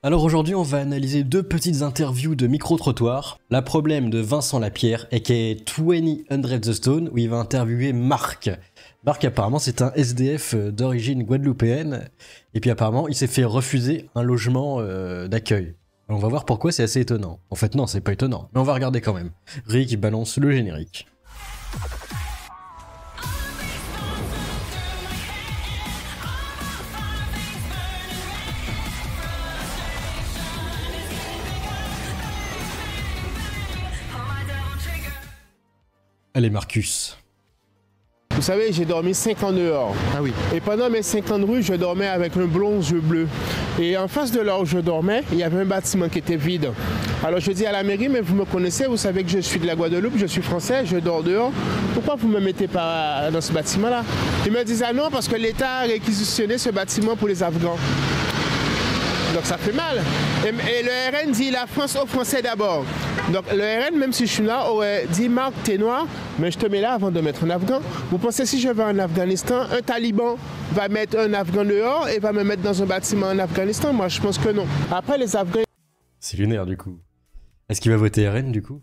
Alors aujourd'hui, on va analyser deux petites interviews de micro-trottoir. La problème de Vincent Lapierre, aka 20 the Stone, où il va interviewer Marc. Marc, apparemment, c'est un SDF d'origine guadeloupéenne. Et puis apparemment, il s'est fait refuser un logement d'accueil. On va voir pourquoi, c'est assez étonnant. En fait, non, c'est pas étonnant. Mais on va regarder quand même. Rick balance le générique. Allez, Marcus. Vous savez, j'ai dormi 5 ans dehors. Ah oui. Et pendant mes 5 ans de rue, je dormais avec un blond aux yeux bleus. Et en face de là où je dormais, il y avait un bâtiment qui était vide. Alors je dis à la mairie, mais vous me connaissez, vous savez que je suis de la Guadeloupe, je suis français, je dors dehors. Pourquoi vous ne me mettez pas dans ce bâtiment-là? Ils me disent, ah non, parce que l'État a réquisitionné ce bâtiment pour les Afghans. Donc ça fait mal. Et le RN dit la France aux Français d'abord. Donc le RN, même si je suis là, aurait dit Marc, t'es noir, mais je te mets là avant de mettre un Afghan. Vous pensez si je vais en Afghanistan, un taliban va mettre un Afghan dehors et va me mettre dans un bâtiment en Afghanistan? Moi je pense que non. Après les Afghans... C'est lunaire du coup. Est-ce qu'il va voter RN du coup?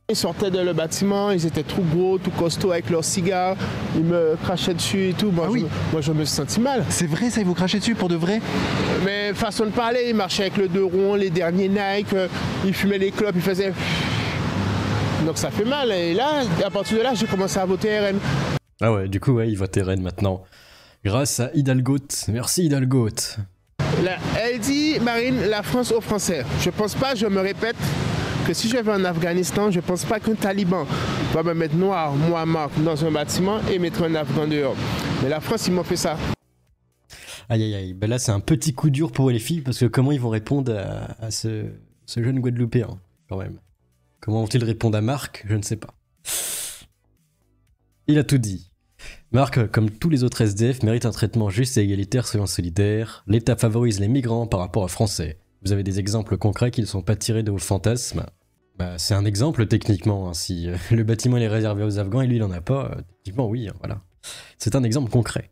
Ils sortaient de le bâtiment, ils étaient tout gros, tout costauds avec leurs cigares, ils me crachaient dessus et tout. Moi, moi je me suis senti mal. C'est vrai ça, ils vous crachaient dessus pour de vrai? Mais façon de parler, ils marchaient avec le deux ronds, les derniers Nike, ils fumaient les clopes, ils faisaient... Donc ça fait mal. Et là, à partir de là, j'ai commencé à voter RN. Ah ouais, du coup, ouais, il vote RN maintenant. Grâce à Hidalgo. Merci Hidalgo. Elle dit, Marine, la France aux Français. Je pense pas, je me répète, que si je vais en Afghanistan, je pense pas qu'un taliban va me mettre noir, moi, Marc, dans un bâtiment et mettre un Afghan dehors. Mais la France, ils m'ont fait ça. Aïe aïe aïe, ben là c'est un petit coup dur pour les filles, parce que comment ils vont répondre à ce jeune Guadeloupéen, quand même. Comment vont-ils répondre à Marc? Je ne sais pas. Il a tout dit. Marc, comme tous les autres SDF, mérite un traitement juste et égalitaire, soyons solidaires. L'État favorise les migrants par rapport aux Français. Vous avez des exemples concrets qui ne sont pas tirés de vos fantasmes? Bah, c'est un exemple techniquement, hein. Si le bâtiment il est réservé aux Afghans et lui il en a pas, techniquement oui, hein, voilà. C'est un exemple concret.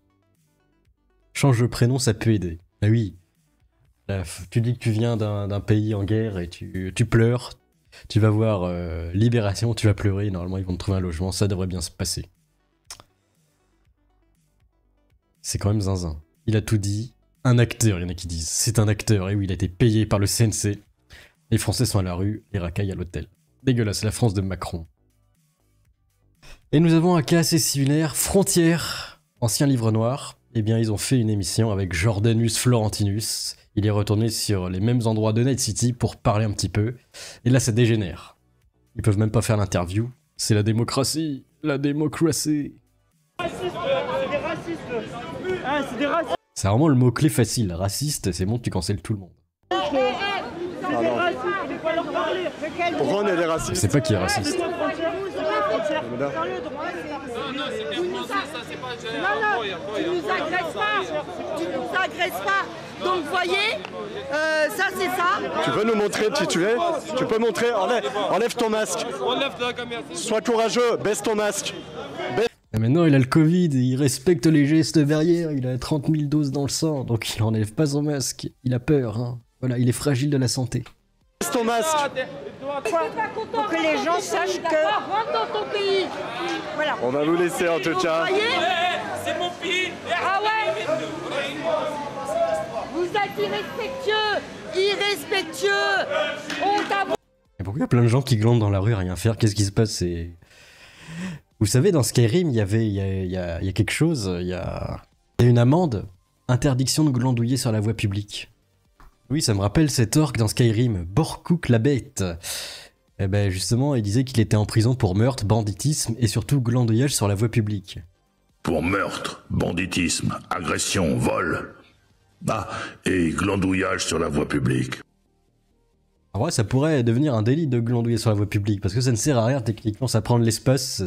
Change de prénom, ça peut aider. Ah oui, là, tu dis que tu viens d'un pays en guerre et tu pleures, tu vas voir Libération, tu vas pleurer, normalement ils vont te trouver un logement, ça devrait bien se passer. C'est quand même zinzin. Il a tout dit. Un acteur, il y en a qui disent. C'est un acteur, et oui, il a été payé par le CNC. Les Français sont à la rue, les racailles à l'hôtel. Dégueulasse, la France de Macron. Et nous avons un cas assez similaire, Frontières, ancien livre noir. Eh bien, ils ont fait une émission avec Jordanus Florentinus. Il est retourné sur les mêmes endroits de Night City pour parler un petit peu. Et là, ça dégénère. Ils peuvent même pas faire l'interview. C'est la démocratie, la démocratie. C'est vraiment le mot-clé facile. Raciste, c'est bon, tu cancelles tout le monde. Pourquoi on est des racistes? Je sais pas qui est raciste. Tu nous agresses pas. Donc vous voyez, ça c'est ça. Tu veux nous montrer qui tu es? Tu peux montrer, enlève ton masque. Sois courageux, baisse ton masque. Et maintenant il a le Covid, il respecte les gestes barrières, il a 30 000 doses dans le sang, donc il enlève pas son masque, il a peur, hein. Voilà, il est fragile de la santé. Baisse ton masque. Pour que les gens sachent que rentre dans ton pays. Voilà. On va vous laisser en tout cas. Vous voyez, c'est mon pays. Ah ouais. Vous êtes irrespectueux. On t'a... Et pourquoi il y a plein de gens qui glandent dans la rue à rien faire? Qu'est-ce qui se passe? Vous savez, dans Skyrim, il y a quelque chose, il y a une amende, interdiction de glandouiller sur la voie publique. Oui, ça me rappelle cet orc dans Skyrim, Borkuk la bête. Eh ben justement, il disait qu'il était en prison pour meurtre, banditisme et surtout glandouillage sur la voie publique. Pour meurtre, banditisme, agression, vol. Ah, et glandouillage sur la voie publique. En vrai, ça pourrait devenir un délit de glandouiller sur la voie publique, parce que ça ne sert à rien, techniquement, ça prend de l'espace,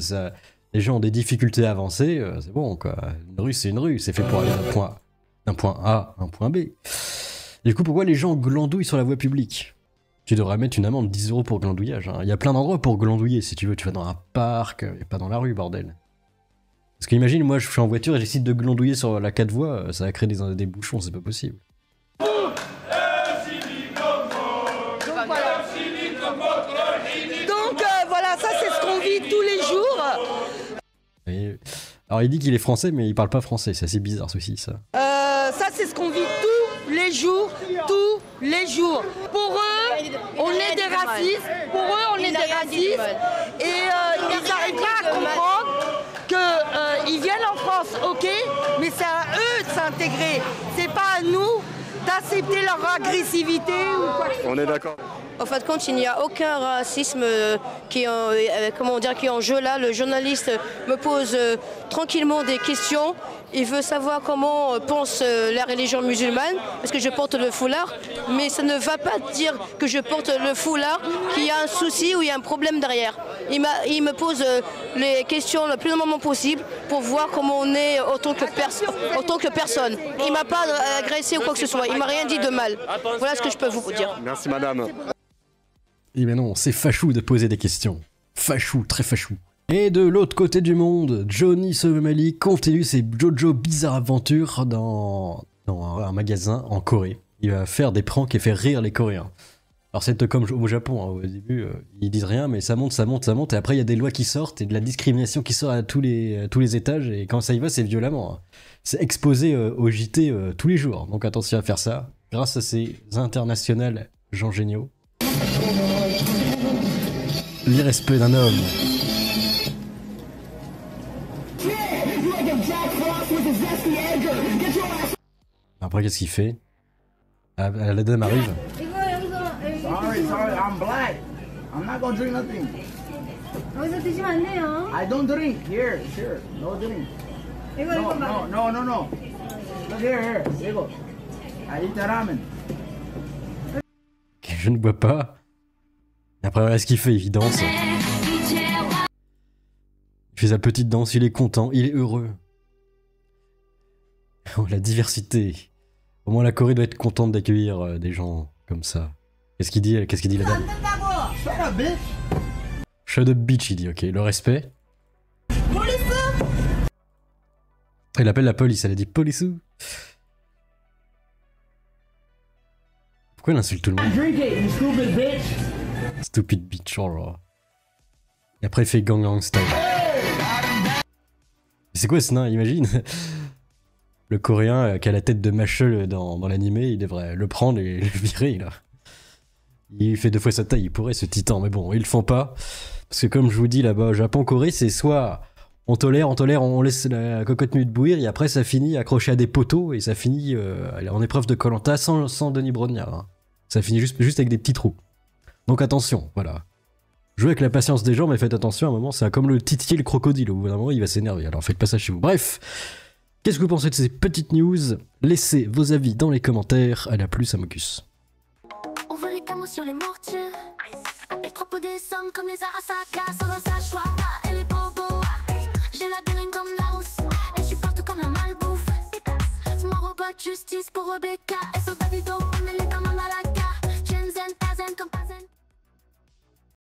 les gens ont des difficultés à avancer, c'est bon, quoi. Une rue, c'est une rue, c'est fait pour aller d'un point A à un point B. Du coup, pourquoi les gens glandouillent sur la voie publique? Tu devrais mettre une amende de 10 € pour glandouillage, hein. Il y a plein d'endroits pour glandouiller, si tu veux, tu vas dans un parc, et pas dans la rue, bordel. Parce qu'imagine, moi, je suis en voiture et j'essaie de glandouiller sur la 4 voies, ça va créer des bouchons, c'est pas possible. Alors il dit qu'il est français, mais il parle pas français. C'est assez bizarre ceci, ça. Ça, c'est ce qu'on vit tous les jours, tous les jours. Pour eux, on est des racistes. Pour eux, on est des racistes. Et ils n'arrivent pas à comprendre qu'ils viennent en France, ok, mais c'est à eux de s'intégrer. C'est pas à nous d'accepter leur agressivité ou quoi. On est d'accord. En fin de compte, il n'y a aucun racisme qui est en jeu là. Le journaliste me pose tranquillement des questions. Il veut savoir comment pense la religion musulmane, parce que je porte le foulard. Mais ça ne va pas dire que je porte le foulard qu'il y a un souci ou il y a un problème derrière. Il me pose les questions le plus normalement possible pour voir comment on est en tant que personne. Il ne m'a pas agressé ou quoi que ce soit. Il ne m'a rien dit de mal. Voilà ce que je peux vous dire. Merci madame. Eh ben non, c'est fachou de poser des questions. Fachou, très fachou. Et de l'autre côté du monde, Johnny Somali continue ses Jojo bizarres aventures dans un magasin en Corée. Il va faire des pranks et faire rire les Coréens. Alors c'est comme au Japon, hein, au début, ils disent rien, mais ça monte, et après il y a des lois qui sortent et de la discrimination qui sort à tous les étages, et quand ça y va, c'est violemment. Hein. C'est exposé au JT tous les jours, donc attention à faire ça, grâce à ces internationales gens géniaux. L'irrespect d'un homme. Après, qu'est-ce qu'il fait? La dame arrive. Sorry, I'm black. I'm not gonna drink nothing. I don't drink. Here, sure. No drink. No. Look here. Here. I eat the ramen. Je ne bois pas. Et après, voilà ce qu'il fait, il danse. Il fait sa petite danse, il est content, il est heureux. Oh, la diversité. Au moins, la Corée doit être contente d'accueillir des gens comme ça. Qu'est-ce qu'il dit la dame? Shut up, bitch. Shut up, bitch, il dit, ok. Le respect. Il appelle la police, elle a dit police. Pourquoi il insulte tout le monde? Drink it, you stupid bitch. Stupid bitch, oh là. Et après il fait Gangnam Style. C'est quoi ce nain, imagine? Le coréen qui a la tête de Machel dans l'animé, il devrait le prendre et le virer là. Il fait 2 fois sa taille, il pourrait ce titan, mais bon, ils le font pas. Parce que comme je vous dis là-bas au Japon, Corée, c'est soit on tolère, on laisse la cocotte minute bouillir, et après ça finit accroché à des poteaux, et ça finit en épreuve de Koh-Lanta sans Denis Brognard. Hein. Ça finit juste avec des petits trous. Donc attention, voilà. Jouez avec la patience des gens, mais faites attention, à un moment, c'est comme le titiller le crocodile, au bout d'un moment, il va s'énerver, alors faites pas ça chez vous. Bref, qu'est-ce que vous pensez de ces petites news? Laissez vos avis dans les commentaires, à la plus, Amocus. On veut les camos sur les mortiers, les propos des sommes comme les Arasaka, sans un sachoir et les bobos. J'ai la dégaine comme la rousse, et je suis partout comme la malbouffe. Mon robot de justice pour Rebecca, et son Davido.